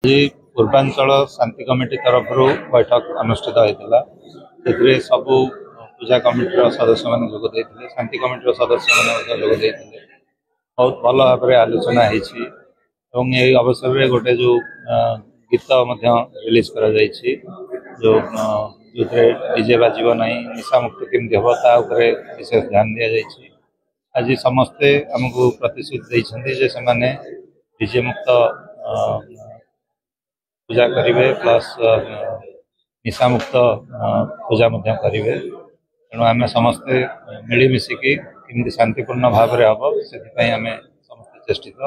आज पूर्वांचल शांति कमिटी तरफ बैठक अनुष्ठित होता है। सबू पूजा कमिटी सदस्य मैंने जोगदे शांति कमिटी सदस्य मैंने जोगदे बहुत भल भाव में आलोचना होती अवसर में गोटे जो गीत रिलीज कर जो डीजे बाजब ना निशा मुक्त केमती हम ताऊपर विशेष ध्यान दि जाए। आज समस्ते आमको प्रतिश्रुति देते डीजे मुक्त पूजा करेंगे प्लस निशा मुक्त पूजा करेंगे। तेणु आम समस्ते मिलमिशिकी कमी शांतिपूर्ण भाव में हम से आम समस्ते चेष्टित।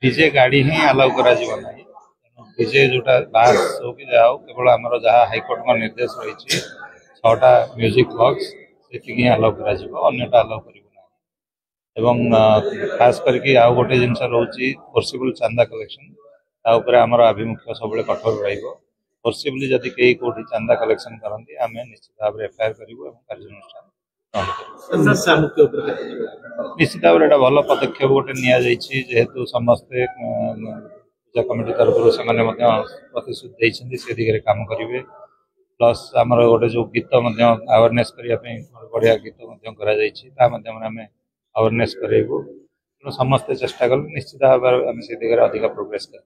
डीजे गाड़ी ही अलाउ करा डीजे जोटा बास हो कि जाओ केवल आमर जहाँ हाइकोर्ट का निर्देश रही 6टा म्यूजिक बॉक्स से अलाउ करा अन्यटा अलाउ कर खास करके आउ गोटे जिनस रोचे फोर्सिबल चांदा कलेक्शन आमर आभिमुख्य सब कठोर फोर्सिबली जदि कहीं कौटी चांदा कलेक्शन करती आम निश्चित भाव में एफआईआर करूँ कार्यानुष्ठान निश्चित भाव में भल पदक्षेप गोटे जेहेतु समस्ते पूजा कमिटी तरफ से प्रतिश्रुति देते से दिगरे काम करेंगे। प्लस आमर गोटे जो गीत अवेयरनेस करने बढ़िया गीत कर अवेयरनेस करेबू। समस्ते चेष्टा कले निश्चित भाव में आम से दिगरे अधिक प्रोग्रेस कर।